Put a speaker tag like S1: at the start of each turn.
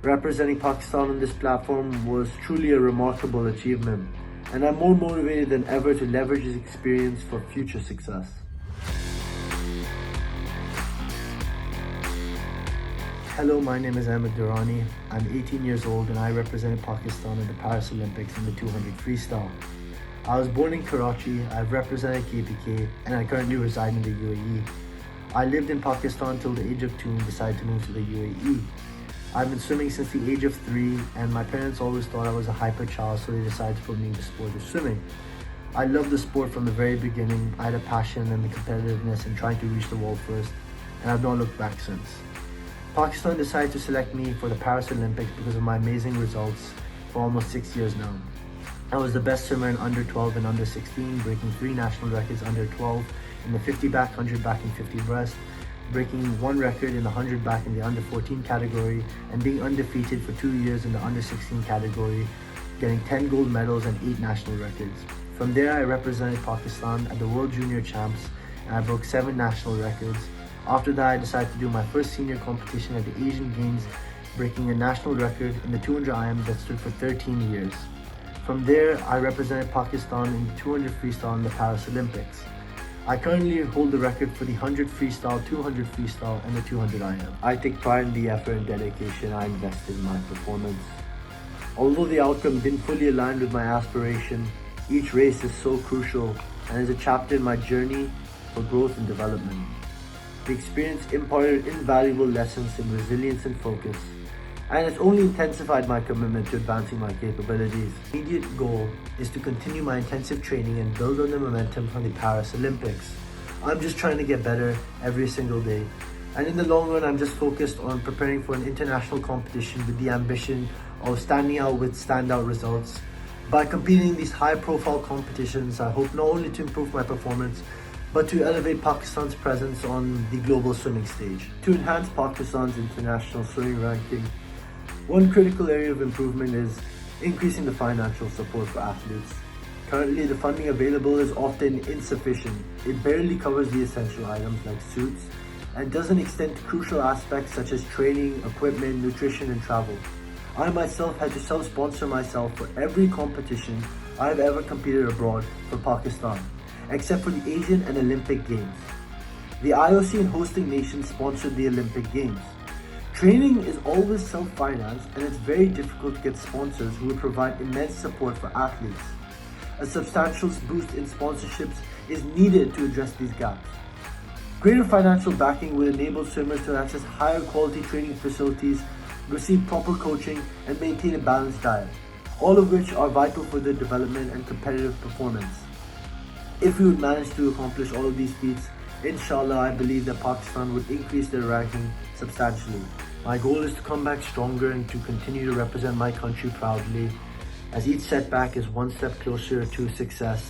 S1: Representing Pakistan on this platform was truly a remarkable achievement, and I'm more motivated than ever to leverage this experience for future success. Hello, my name is Ahmed Durrani. I'm 18 years old and I represented Pakistan at the Paris Olympics in the 200 freestyle. I was born in Karachi, I've represented KPK, and I currently reside in the UAE. I lived in Pakistan till the age of 2 and decided to move to the UAE. I've been swimming since the age of 3, and my parents always thought I was a hyper child, so they decided to put me in the sport of swimming. I loved the sport from the very beginning. I had a passion and the competitiveness in trying to reach the wall first, and I've not looked back since. Pakistan decided to select me for the Paris Olympics because of my amazing results for almost 6 years now. I was the best swimmer in under 12 and under 16, breaking 3 national records under 12 in the 50 back, 100 back, and 50 breast, breaking 1 record in the 100 back in the under 14 category, and being undefeated for 2 years in the under 16 category, getting 10 gold medals and 8 national records. From there, I represented Pakistan at the World Junior Champs, and I broke 7 national records. After that, I decided to do my first senior competition at the Asian Games, breaking a national record in the 200 IM that stood for 13 years. From there, I represented Pakistan in the 200 freestyle in the Paris Olympics. I currently hold the record for the 100 freestyle, 200 freestyle, and the 200 IM. I take pride in the effort and dedication I invested in my performance. Although the outcome didn't fully align with my aspiration, each race is so crucial and is a chapter in my journey for growth and development. The experience imparted invaluable lessons in resilience and focus, and it's only intensified my commitment to advancing my capabilities. The immediate goal is to continue my intensive training and build on the momentum from the Paris Olympics. I'm just trying to get better every single day, and in the long run, I'm just focused on preparing for an international competition with the ambition of standing out with standout results. By competing in these high-profile competitions, I hope not only to improve my performance, but to elevate Pakistan's presence on the global swimming stage. To enhance Pakistan's international swimming ranking, one critical area of improvement is increasing the financial support for athletes. Currently, the funding available is often insufficient. It barely covers the essential items like suits and doesn't extend to crucial aspects such as training, equipment, nutrition, and travel. I myself had to self-sponsor myself for every competition I have ever competed abroad for Pakistan, except for the Asian and Olympic Games. The IOC and hosting nations sponsored the Olympic Games. Training is always self-financed, and it's very difficult to get sponsors who will provide immense support for athletes. A substantial boost in sponsorships is needed to address these gaps. Greater financial backing will enable swimmers to access higher quality training facilities, receive proper coaching, and maintain a balanced diet, all of which are vital for their development and competitive performance. If we would manage to accomplish all of these feats, inshallah, I believe that Pakistan would increase their ranking substantially. My goal is to come back stronger and to continue to represent my country proudly, as each setback is one step closer to success.